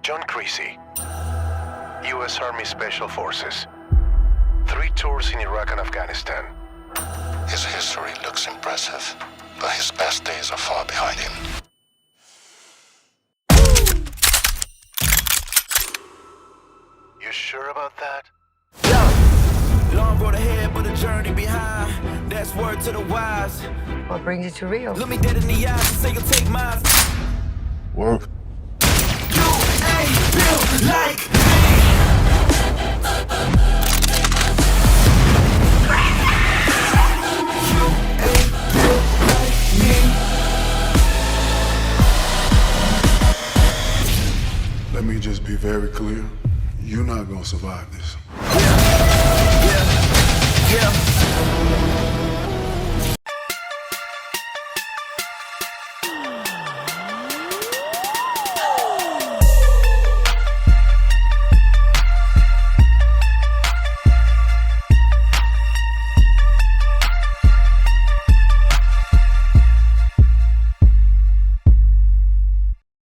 John Creasy, U.S. Army Special Forces. 3 tours in Iraq and Afghanistan. His history looks impressive, but his best days are far behind him. You sure about that? Long road ahead, but a journey behind. That's word to the wise. What brings you to Rio? Look me dead in the eyes and say you'll take mine. Work. You ain't built like me. You ain't built like me. Let me just be very clear. You're not gonna survive this. Yeah.